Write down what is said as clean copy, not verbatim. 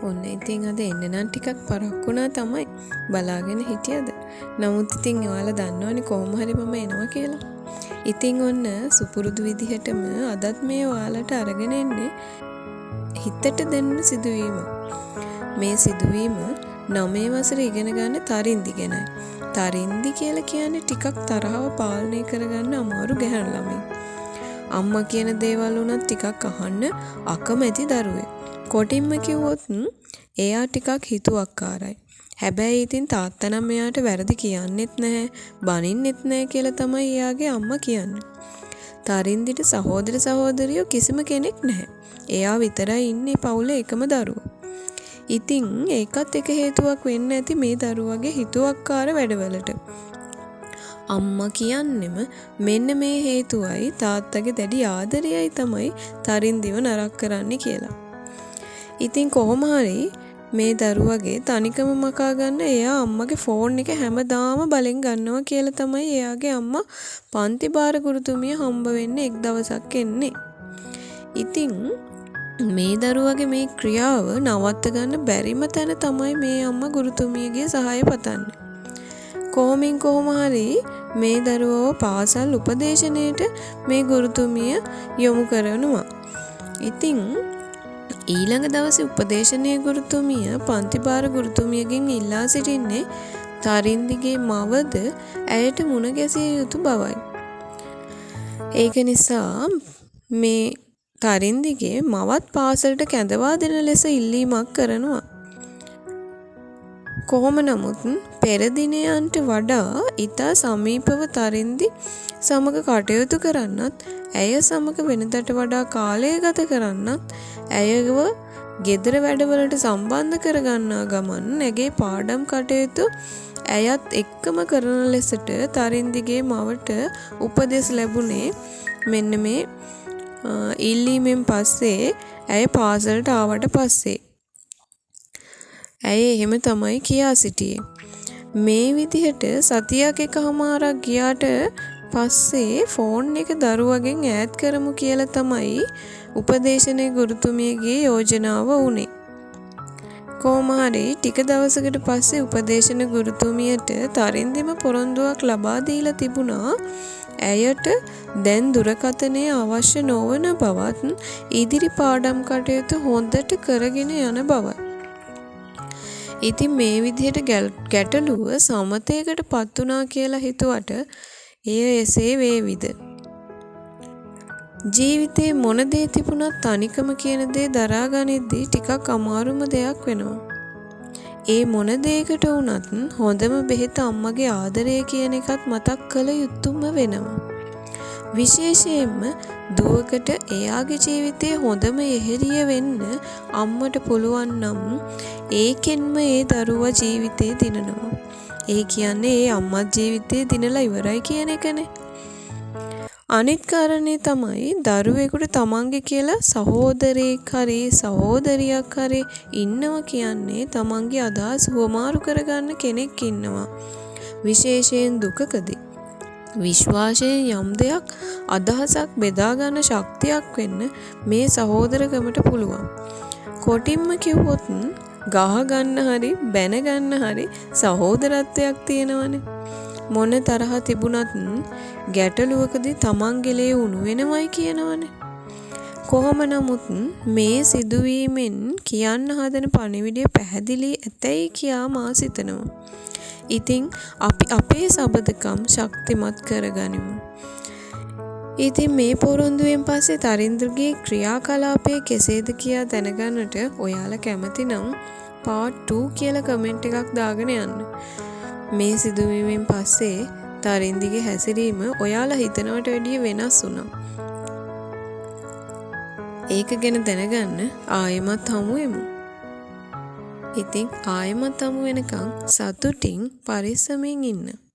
ඔන්න ඉතින් අද එන්න නම් ටිකක් පරක්කුණා තමයි. බලාගෙන හිටියද? නමුත් ඉතින් ඔයාලා දන්නවනේ කොහොම හරි මම එනවා කියලා. ඉතින් ඔන්න සුපුරුදු විදිහටම අදත් මේ ඔයාලට අරගෙන එන්නේ හිතට දැනෙන සිදුවීම. මේ සිදුවීම 9 වසරේ ඉගෙන ගන්න තරින්දි ගැනයි. තරින්දි කියලා කියන්නේ ටිකක් තරහව පාලනය කරගන්න අමාරු ගැහැණු ළමයි. අම්මා කියන දේවල් උනත් ටිකක් අහන්න අකමැති දරුවෙක්. කොටින්ම කිව්වොත් එයා ටිකක් හිතුවක්කාරයි. හැබැයි ඉතින් තාත්තා නම් එයාට වැරදි කියන්නෙත් නැහැ, බනින්නෙත් නැහැ කියලා තමයි එයාගේ අම්මා කියන්නේ. තරින්දිට සහෝදර සහෝදරියෝ කිසිම කෙනෙක් නැහැ. එයා විතරයි ඉන්නේ පවුලේ එකම දරුවා. ඉතින් ඒකත් එක හේතුවක් වෙන්න ඇති මේ දරුවගේ හිතුවක්කාර වැඩවලට. අම්මා කියන්නෙම මෙන්න මේ හේතුවයි තාත්තගේ දැඩි ආදරයයි තමයි තරින්දිව නරක කරන්නේ කියලා. ඉතින් කොහොම හරි මේ දරුවගේ තනිකම මකා ගන්න එයා අම්මගේ ෆෝන් එක හැමදාම බලෙන් ගන්නවා කියලා තමයි එයාගේ අම්මා පන්ති බාර ගුරුතුමිය හම්බ වෙන්න එක් දවසක් එන්නේ. ඉතින් මේ දරුවගේ මේ ක්‍රියාව නවත්ත ගන්න බැරිම තැන තමයි මේ අම්මා ගුරුතුමියගේ සහාය පතන්නේ. කොහොම හරි මේ දරුවව පාසල් උපදේශනයේට මේ ගුරුතුමිය යොමු කරනවා. ඉතින් ඊළඟ දවසේ උපදේශනයේ ගුරුතුමිය පන්තිභාර ගුරුතුමියගෙන් ඉල්ලා සිටින්නේ තරින්දිගේ මවද ඇයට මුණ ගැසිය යුතු බවයි. ඒක නිසා මේ තරින්දිගේ මවත් පාසලට කැඳවා දෙන ලෙස ඉල්ලීමක් කරනවා. කොහොම නමුත් පෙර දිනයන්ට වඩා ඊට සමීපව තරින්දි සමග කටයුතු කරන්නත්, ඇය සමග වෙනදට වඩා කාලය ගත කරන්නත්, ඇයව ගෙදර වැඩවලට සම්බන්ධ කරගන්නා ගමන් නැගේ පාඩම් කටයුතු ඇයත් එක්කම කරන ලෙසට තරින්දිගේ මවට උපදෙස් ලැබුණේ මෙන්න මේ ඉල්ලීමෙන් පස්සේ ඇය පාසලට ආවට පස්සේ. ඇය එහෙම තමයි කියා සිටියේ. මේ විදිහට සතියක් එකමාරක් ගියාට පස්සේ ෆෝන් එක දරුවගෙන් ඈත් කරමු කියලා තමයි උපදේශනයේ ගුරුතුමියගේ යෝජනාව වුණේ. කොහොම හරි ටික දවසකට පස්සේ උපදේශන ගුරුතුමියට තරින්දිම පොරොන්දුවක් ලබා දීලා තිබුණා. ඇයට දැන් දුරකථනය අවශ්‍ය නොවන බවත් ඉදිරි පාඩම් කටයුතු හොඳට කරගෙන යන බවයි. ඉතින් මේ විදිහට ගැටලුව සමතයකට පත් වුණා කියලා හිතුවට එය එසේ වේවිද? ජීවිතේ මොන දේ තිබුණත් තනිකම කියන දේ දරා ගනිද්දී ටිකක් අමාරුම දෙයක් වෙනවා. ඒ මොන දෙයකට වුණත් හොඳම බෙහෙත අම්මගේ ආදරය කියන එකත් මතක් කළ යුතුම වෙනවා. විශේෂයෙන්ම දුවකට එයාගේ ජීවිතේ හොඳම යෙහෙළිය වෙන්න අම්මට පුළුවන් නම් ඒකෙන්ම ඒ දරුවා ජීවිතේ දිනනවා. ඒ කියන්නේ ඒ අම්මත් ජීවිතේ දිනලා ඉවරයි කියන එකනේ. අනිත් කාරණේ තමයි දරුවෙකුට තමන්ගේ කියලා සහෝදරයෙක් හරි සහෝදරියක් හරි ඉන්නවා කියන්නේ තමන්ගේ අදහස් හුවමාරු කරගන්න කෙනෙක් ඉන්නවා. විශේෂයෙන් දුකකදී විශ්වාසයෙන් යම් දෙයක් අදහසක් බෙදා ගන්න ශක්තියක් වෙන්න මේ සහෝදරකමට පුළුවන්. කොටින්ම කිව්වොත් ගහ ගන්න හරි බැන ගන්න හරි සහෝදරත්වයක් තියෙනවනේ. මොන තරහ තිබුණත් ගැටලුවකදී තමන්ගේ ලේ උණු වෙනවයි කියනවනේ. කොහොම නමුත් මේ සිදුවීමෙන් කියන්න හදන පණිවිඩය පැහැදිලි ඇතැයි කියා මා සිතනවා. ඉතින් අපි අපේ සබඳකම් ශක්තිමත් කරගනිමු. ඉතින් මේ පොරොන්දුවෙන් පස්සේ තරින්දගේ ක්‍රියාකලාපය කෙසේද කියා දැනගන්නට ඔයාලා කැමති නම් part 2 කියලා කමෙන්ට් එකක් දාගෙන යන්න. මේ සිදුවීමෙන් පස්සේ තරින්දිගේ හැසිරීම ඔයාලා හිතනවට වැඩිය වෙනස් වුණා. ඒක ගැන දැනගන්න ආයෙමත් හමු වෙමු. ඉතින් ආයෙමත් හමු වෙනකන් සතුටින් පරිස්සමින් ඉන්න.